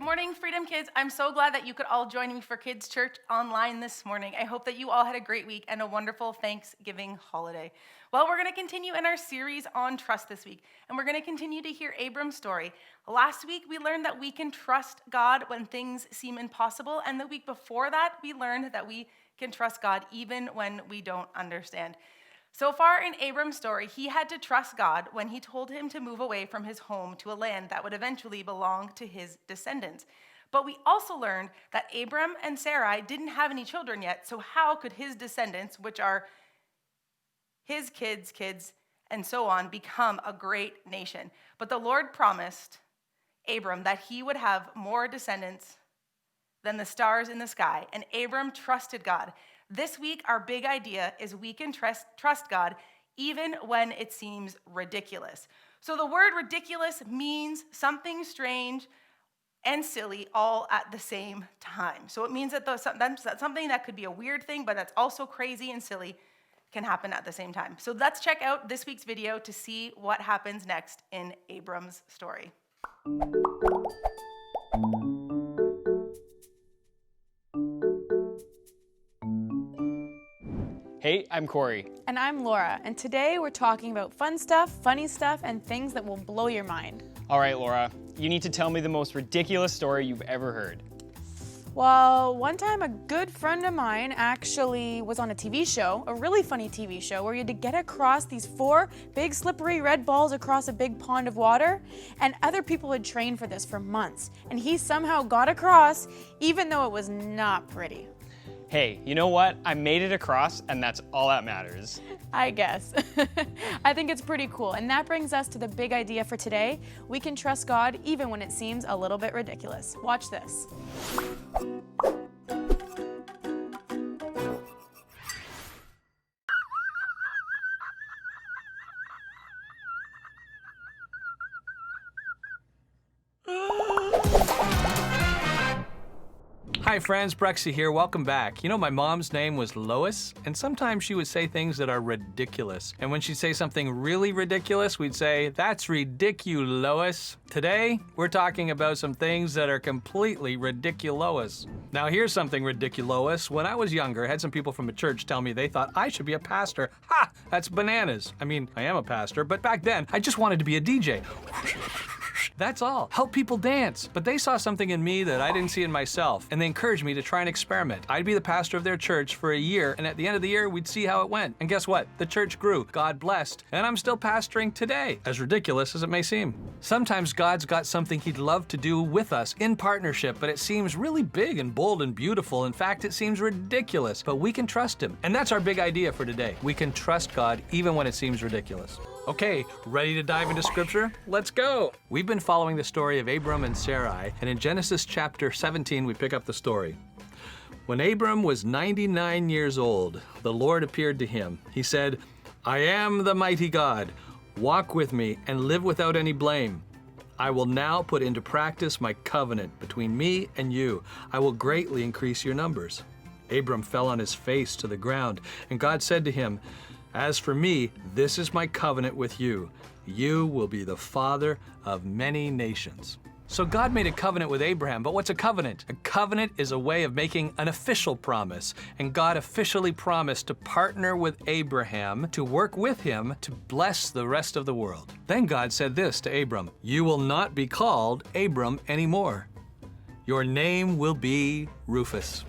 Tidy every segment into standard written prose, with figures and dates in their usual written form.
Good morning, Freedom Kids. I'm so glad that you could all join me for Kids Church online this morning. I hope that you all had a great week and a wonderful Thanksgiving holiday. Well, we're going to continue in our series on trust this week, and we're going to continue to hear Abram's story. Last week, we learned that we can trust God when things seem impossible, and the week before that, we learned that we can trust God even when we don't understand. So far in Abram's story, he had to trust God when he told him to move away from his home to a land that would eventually belong to his descendants. But we also learned that Abram and Sarai didn't have any children yet, so how could his descendants, which are his kids' kids, and so on, become a great nation? But the Lord promised Abram that he would have more descendants than the stars in the sky, and Abram trusted God. This week, our big idea is we can trust God even when it seems ridiculous. So the word ridiculous means something strange and silly all at the same time. So it means that something that could be a weird thing, but that's also crazy and silly, can happen at the same time. So let's check out this week's video to see what happens next in Abram's story. Hey, I'm Corey. And I'm Laura, and today we're talking about fun stuff, funny stuff, and things that will blow your mind. All right, Laura, you need to tell me the most ridiculous story you've ever heard. Well, one time a good friend of mine actually was on a TV show, a really funny TV show, where you had to get across these 4 big slippery red balls across a big pond of water, and other people had trained for this for months, and he somehow got across, even though it was not pretty. Hey, you know what? I made it across, and that's all that matters. I guess. I think it's pretty cool. And that brings us to the big idea for today. We can trust God even when it seems a little bit ridiculous. Watch this. Hi friends, Brexy here, welcome back. You know, my mom's name was Lois, and sometimes she would say things that are ridiculous. And when she'd say something really ridiculous, we'd say, "That's ridiculous." Today, we're talking about some things that are completely ridiculous. Now here's something ridiculous. When I was younger, I had some people from a church tell me they thought I should be a pastor. Ha! That's bananas. I mean, I am a pastor, but back then, I just wanted to be a DJ. That's all. Help people dance. But they saw something in me that I didn't see in myself, and they encouraged me to try and experiment. I'd be the pastor of their church for a year, and at the end of the year, we'd see how it went. And guess what? The church grew. God blessed. And I'm still pastoring today, as ridiculous as it may seem. Sometimes God's got something he'd love to do with us in partnership, but it seems really big and bold and beautiful. In fact, it seems ridiculous, but we can trust him. And that's our big idea for today. We can trust God even when it seems ridiculous. Okay, ready to dive into scripture? Let's go! We've been following the story of Abram and Sarai, and in Genesis chapter 17, we pick up the story. When Abram was 99 years old, the Lord appeared to him. He said, "I am the mighty God. Walk with me and live without any blame. I will now put into practice my covenant between me and you. I will greatly increase your numbers." Abram fell on his face to the ground, and God said to him, "As for me, this is my covenant with you. You will be the father of many nations." So God made a covenant with Abraham, but what's a covenant? A covenant is a way of making an official promise, and God officially promised to partner with Abraham, to work with him to bless the rest of the world. Then God said this to Abram, "You will not be called Abram anymore. Your name will be Rufus."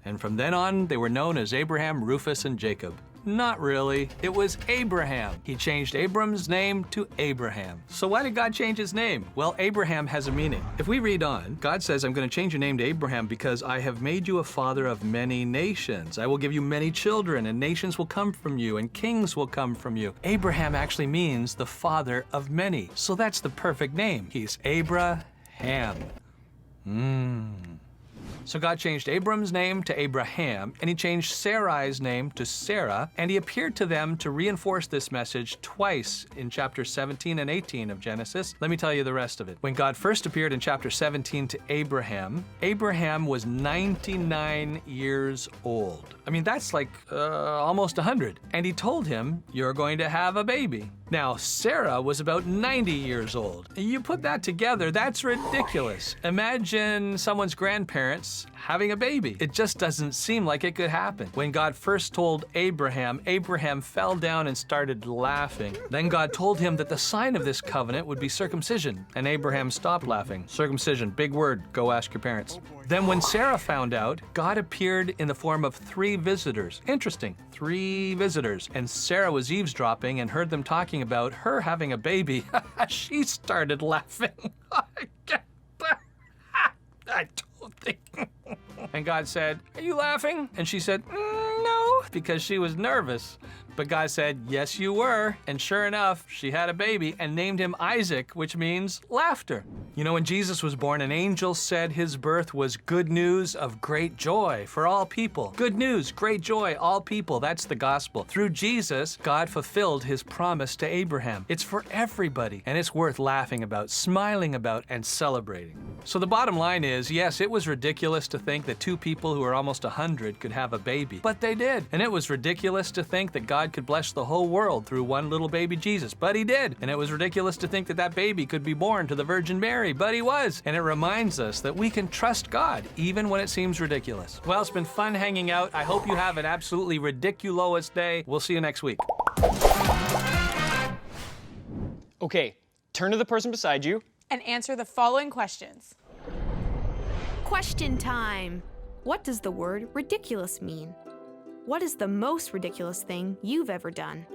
And from then on, they were known as Abraham, Rufus, and Jacob. Not really. It was Abraham. He changed Abram's name to Abraham. So why did God change his name? Well, Abraham has a meaning. If we read on, God says, "I'm going to change your name to Abraham because I have made you a father of many nations. I will give you many children, and nations will come from you, and kings will come from you." Abraham actually means the father of many. So that's the perfect name. He's Abraham. So God changed Abram's name to Abraham, and he changed Sarai's name to Sarah, and he appeared to them to reinforce this message twice in chapters 17 and 18 of Genesis. Let me tell you the rest of it. When God first appeared in chapter 17 to Abraham, Abraham was 99 years old. I mean, that's like almost 100. And he told him, "You're going to have a baby." Now, Sarah was about 90 years old. You put that together, that's ridiculous. Imagine someone's grandparents having a baby. It just doesn't seem like it could happen. When God first told Abraham, Abraham fell down and started laughing. Then God told him that the sign of this covenant would be circumcision, and Abraham stopped laughing. Circumcision, big word, go ask your parents. Then when Sarah found out, God appeared in the form of 3 visitors. Interesting, 3 visitors. And Sarah was eavesdropping and heard them talking about her having a baby. She started laughing. I don't think. And God said, "Are you laughing?" And she said, "No," because she was nervous. But God said, "Yes, you were." And sure enough, she had a baby and named him Isaac, which means laughter. You know, when Jesus was born, an angel said his birth was good news of great joy for all people. Good news, great joy, all people. That's the gospel. Through Jesus, God fulfilled his promise to Abraham. It's for everybody, and it's worth laughing about, smiling about, and celebrating. So the bottom line is, yes, it was ridiculous to think that 2 people who are almost 100 could have a baby, but they did. And it was ridiculous to think that God could bless the whole world through one little baby Jesus, but he did. And it was ridiculous to think that that baby could be born to the Virgin Mary, but he was. And it reminds us that we can trust God even when it seems ridiculous. Well, it's been fun hanging out. I hope you have an absolutely ridiculous day. We'll see you next week. Okay, turn to the person beside you. And answer the following questions. Question time. What does the word ridiculous mean? What is the most ridiculous thing you've ever done?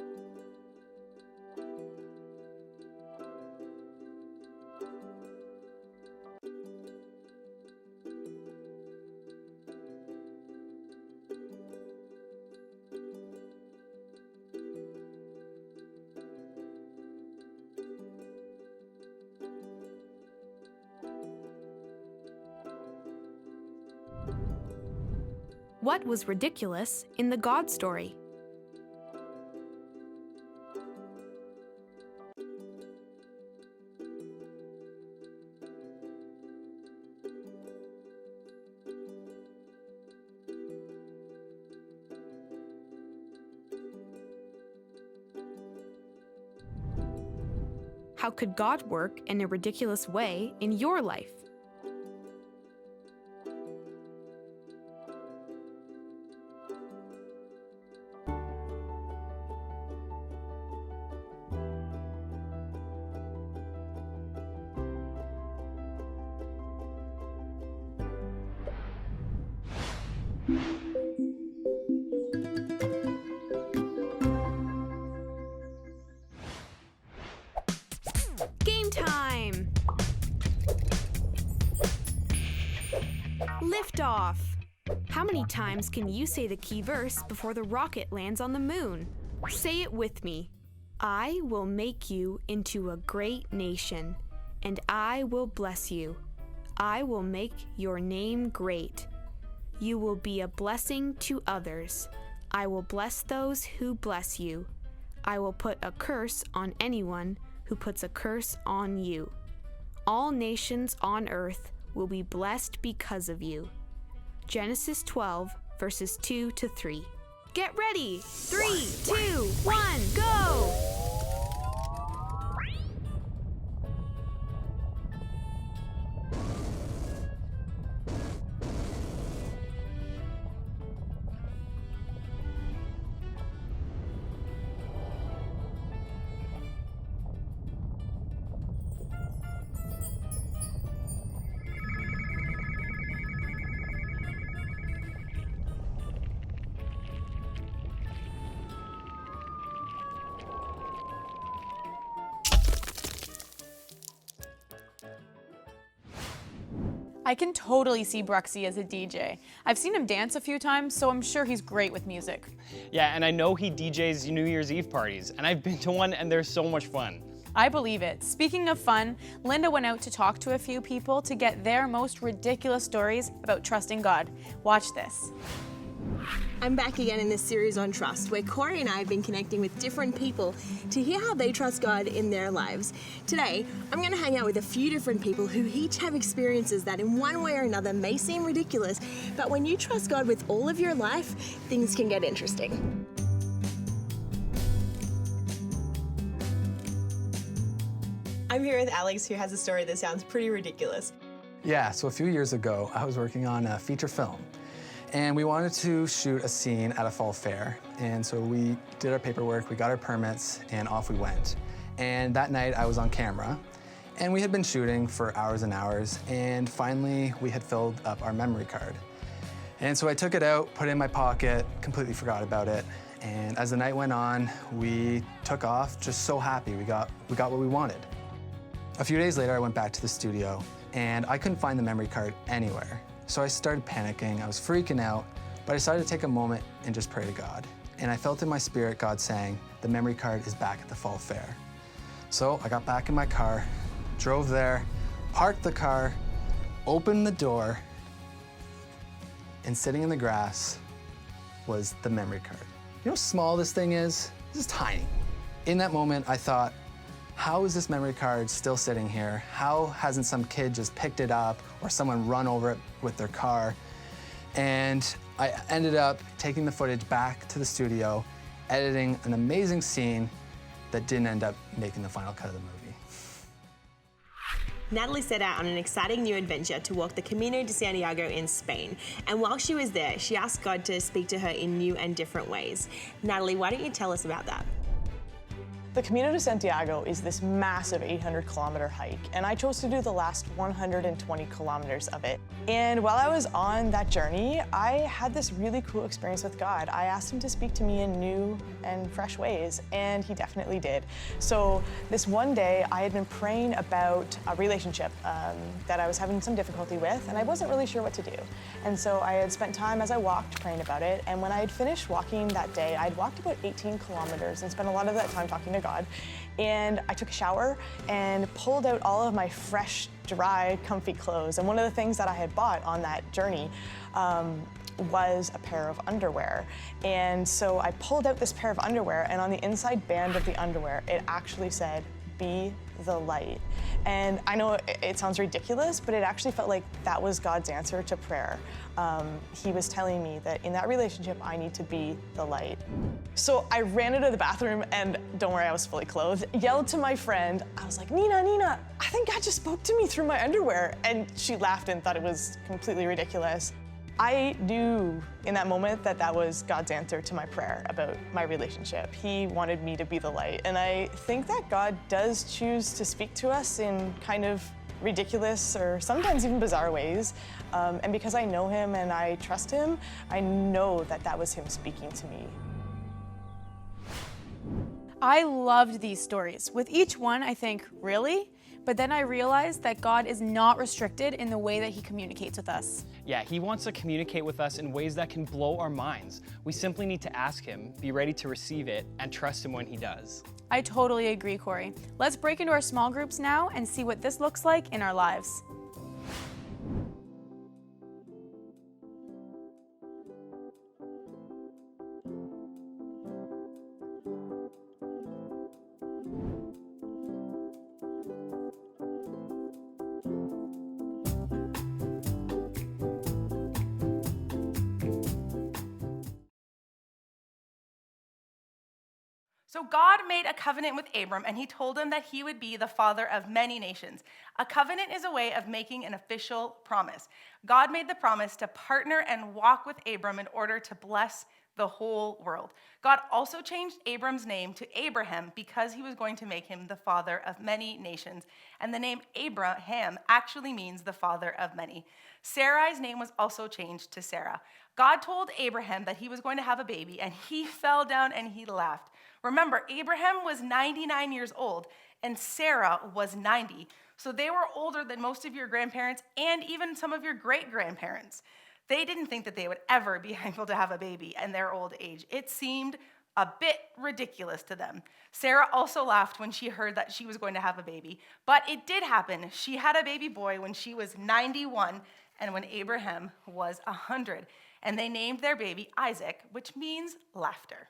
What was ridiculous in the God story? How could God work in a ridiculous way in your life? Game time! Liftoff! How many times can you say the key verse before the rocket lands on the moon? Say it with me. I will make you into a great nation, and I will bless you. I will make your name great. You will be a blessing to others. I will bless those who bless you. I will put a curse on anyone who puts a curse on you. All nations on earth will be blessed because of you. Genesis 12, verses 2 to 3. Get ready! 3, 2, 1, go! I can totally see Bruxy as a DJ. I've seen him dance a few times, so I'm sure he's great with music. Yeah, and I know he DJs New Year's Eve parties, and I've been to one and they're so much fun. I believe it. Speaking of fun, Linda went out to talk to a few people to get their most ridiculous stories about trusting God. Watch this. I'm back again in this series on trust, where Corey and I have been connecting with different people to hear how they trust God in their lives. Today, I'm going to hang out with a few different people who each have experiences that in one way or another may seem ridiculous, but when you trust God with all of your life, things can get interesting. I'm here with Alex, who has a story that sounds pretty ridiculous. Yeah, so a few years ago, I was working on a feature film, and we wanted to shoot a scene at a fall fair. And so we did our paperwork, we got our permits, and off we went. And that night, I was on camera, and we had been shooting for hours and hours, and finally, we had filled up our memory card. And so I took it out, put it in my pocket, completely forgot about it. And as the night went on, we took off, just so happy we got what we wanted. A few days later, I went back to the studio, and I couldn't find the memory card anywhere. So I started panicking, I was freaking out, but I decided to take a moment and just pray to God. And I felt in my spirit God saying, the memory card is back at the fall fair. So I got back in my car, drove there, parked the car, opened the door, and sitting in the grass was the memory card. You know how small this thing is? This is tiny. In that moment, I thought, how is this memory card still sitting here? How hasn't some kid just picked it up or someone run over it with their car? And I ended up taking the footage back to the studio, editing an amazing scene that didn't end up making the final cut of the movie. Natalie set out on an exciting new adventure to walk the Camino de Santiago in Spain. And while she was there, she asked God to speak to her in new and different ways. Natalie, why don't you tell us about that? The Camino de Santiago is this massive 800-kilometer hike, and I chose to do the last 120 kilometers of it. And while I was on that journey, I had this really cool experience with God. I asked him to speak to me in new and fresh ways, and he definitely did. So this one day, I had been praying about a relationship that I was having some difficulty with, and I wasn't really sure what to do. And so I had spent time as I walked praying about it, and when I had finished walking that day, I'd walked about 18 kilometers and spent a lot of that time talking to God. And I took a shower and pulled out all of my fresh, dry, comfy clothes. And one of the things that I had bought on that journey was a pair of underwear. And so I pulled out this pair of underwear, and on the inside band of the underwear, it actually said, "Be the light." And I know it sounds ridiculous, but it actually felt like that was God's answer to prayer. He was telling me that in that relationship, I need to be the light. So I ran into the bathroom, and don't worry, I was fully clothed, yelled to my friend. I was like, Nina, I think God just spoke to me through my underwear. And she laughed and thought it was completely ridiculous. I knew in that moment that that was God's answer to my prayer about my relationship. He wanted me to be the light. And I think that God does choose to speak to us in kind of ridiculous or sometimes even bizarre ways. And because I know him and I trust him, I know that that was him speaking to me. I loved these stories. With each one, I think, really? But then I realized that God is not restricted in the way that he communicates with us. Yeah, he wants to communicate with us in ways that can blow our minds. We simply need to ask him, be ready to receive it, and trust him when he does. I totally agree, Corey. Let's break into our small groups now and see what this looks like in our lives. So God made a covenant with Abram, and he told him that he would be the father of many nations. A covenant is a way of making an official promise. God made the promise to partner and walk with Abram in order to bless the whole world. God also changed Abram's name to Abraham because he was going to make him the father of many nations. And the name Abraham actually means the father of many. Sarai's name was also changed to Sarah. God told Abraham that he was going to have a baby, and he fell down and he laughed. Remember, Abraham was 99 years old and Sarah was 90. So they were older than most of your grandparents and even some of your great-grandparents. They didn't think that they would ever be able to have a baby in their old age. It seemed a bit ridiculous to them. Sarah also laughed when she heard that she was going to have a baby, but it did happen. She had a baby boy when she was 91 and when Abraham was 100, and they named their baby Isaac, which means laughter.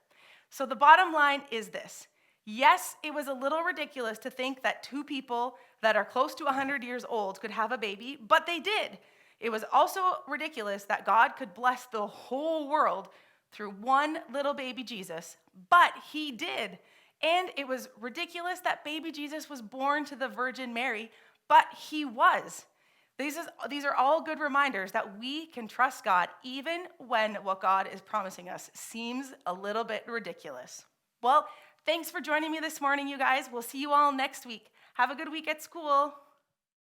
So the bottom line is this. Yes, it was a little ridiculous to think that two people that are close to 100 years old could have a baby, but they did. It was also ridiculous that God could bless the whole world through one little baby Jesus, but he did. And it was ridiculous that baby Jesus was born to the Virgin Mary, but he was. These are all good reminders that we can trust God even when what God is promising us seems a little bit ridiculous. Well, thanks for joining me this morning, you guys. We'll see you all next week. Have a good week at school.